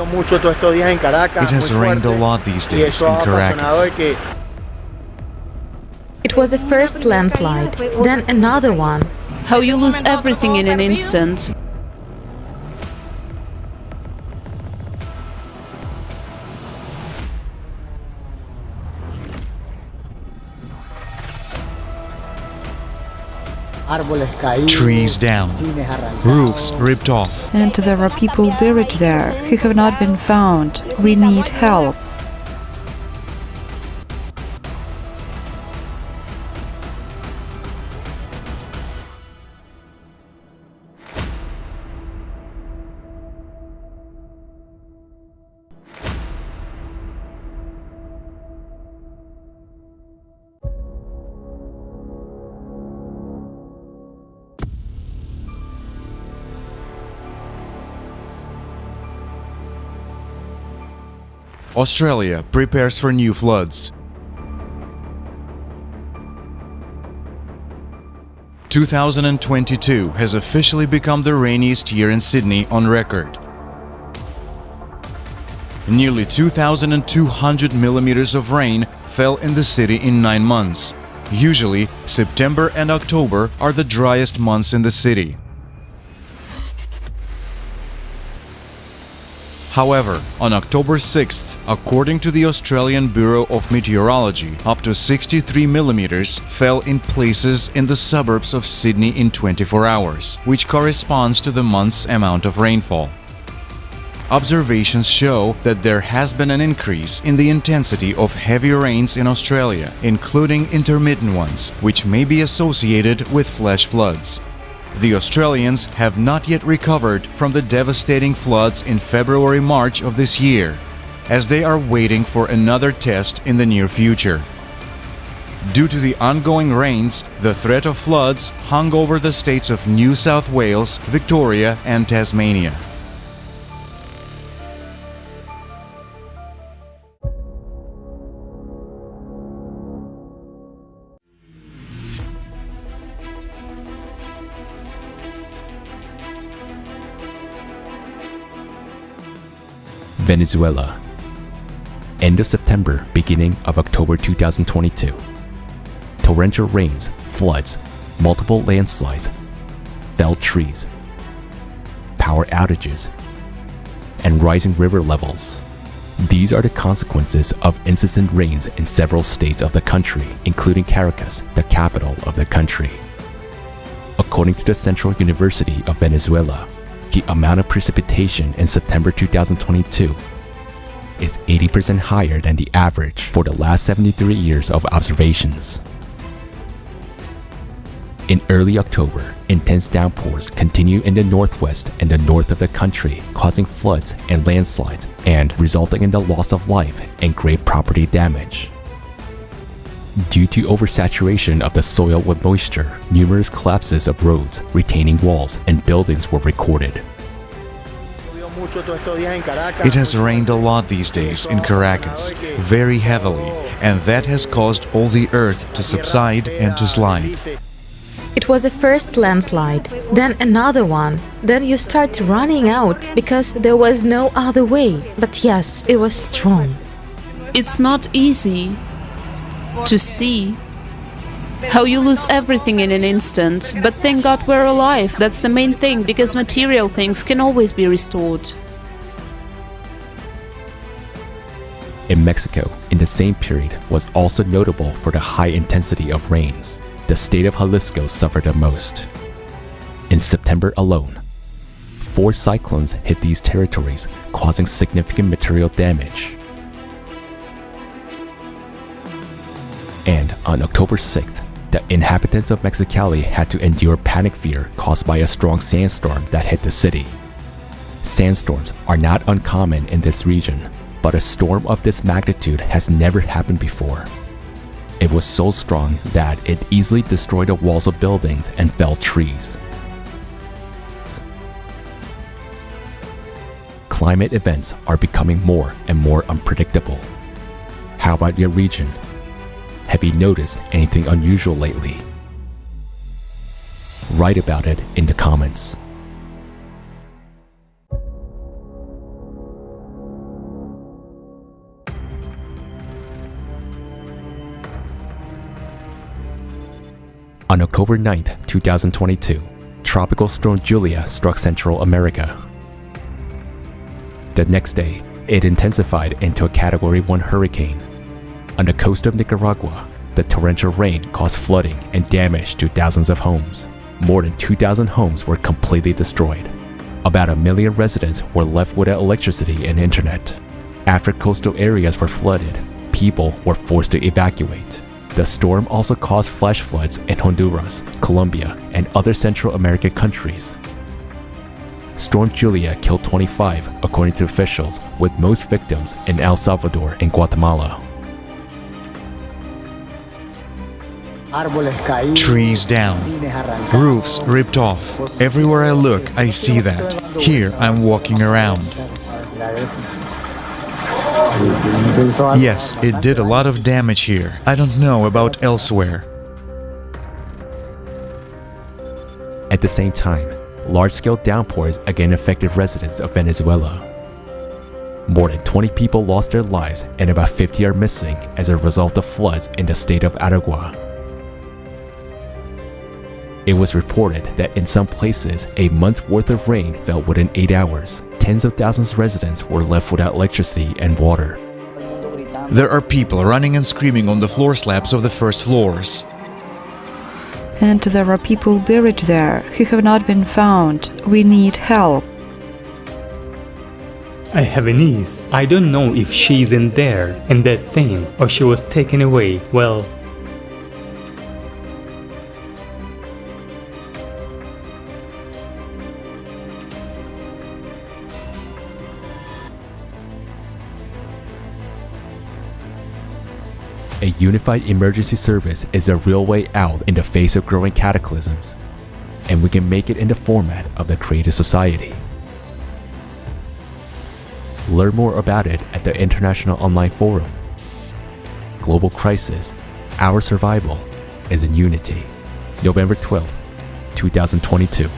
It has rained a lot these days in Caracas. It was a first landslide, then another one. How you lose everything in an instant. Trees down, roofs ripped off. And there are people buried there who have not been found. We need help. Australia prepares for new floods. 2022 has officially become the rainiest year in Sydney on record. Nearly 2,200 millimeters of rain fell in the city in 9 months. Usually, September and October are the driest months in the city. However, on October 6th, according to the Australian Bureau of Meteorology, up to 63 millimeters fell in places in the suburbs of Sydney in 24 hours, which corresponds to the month's amount of rainfall. Observations show that there has been an increase in the intensity of heavy rains in Australia, including intermittent ones, which may be associated with flash floods. The Australians have not yet recovered from the devastating floods in February-March of this year, as they are waiting for another test in the near future. Due to the ongoing rains, the threat of floods hung over the states of New South Wales, Victoria, and Tasmania. Venezuela. End of September, beginning of October 2022. Torrential rains, floods, multiple landslides, felled trees, power outages, and rising river levels. These are the consequences of incessant rains in several states of the country, including Caracas, the capital of the country. According to the Central University of Venezuela, the amount of precipitation in September 2022 is 80% higher than the average for the last 73 years of observations. In early October, intense downpours continue in the northwest and the north of the country, causing floods and landslides and resulting in the loss of life and great property damage. Due to oversaturation of the soil with moisture, numerous collapses of roads, retaining walls, and buildings were recorded. It has rained a lot these days in Caracas, very heavily, and that has caused all the earth to subside and to slide. It was a first landslide, then another one. Then you start running out because there was no other way. But yes, it was strong. It's not easy to see how you lose everything in an instant, but thank God we're alive. That's the main thing, because material things can always be restored. In Mexico, in the same period, was also notable for the high intensity of rains. The state of Jalisco suffered the most. In September alone, 4 cyclones hit these territories, causing significant material damage. And on October 6th, the inhabitants of Mexicali had to endure panic fear caused by a strong sandstorm that hit the city. Sandstorms are not uncommon in this region, but a storm of this magnitude has never happened before. It was so strong that it easily destroyed the walls of buildings and felled trees. Climate events are becoming more and more unpredictable. How about your region? Have you noticed anything unusual lately? Write about it in the comments. On October 9, 2022, Tropical Storm Julia struck Central America. The next day, it intensified into a Category 1 hurricane. On the coast of Nicaragua, the torrential rain caused flooding and damage to thousands of homes. More than 2,000 homes were completely destroyed. About 1 million residents were left without electricity and internet. After coastal areas were flooded, people were forced to evacuate. The storm also caused flash floods in Honduras, Colombia, and other Central American countries. Storm Julia killed 25, according to officials, with most victims in El Salvador and Guatemala. Trees down, roofs ripped off. Everywhere I look, I see that. Here, I'm walking around. Yes, it did a lot of damage here. I don't know about elsewhere. At the same time, large-scale downpours again affected residents of Venezuela. More than 20 people lost their lives and about 50 are missing as a result of floods in the state of Aragua. It was reported that in some places, a month's worth of rain fell within 8 hours. Tens of thousands of residents were left without electricity and water. There are people running and screaming on the floor slabs of the first floors. And there are people buried there who have not been found. We need help. I have a niece. I don't know if she's in there, in that thing, or she was taken away. Well, A unified emergency service is a real way out in the face of growing cataclysms, and we can make it in the format of the creative society. Learn more about it at the International Online Forum. Global Crisis, Our Survival is in Unity. November 12th, 2022.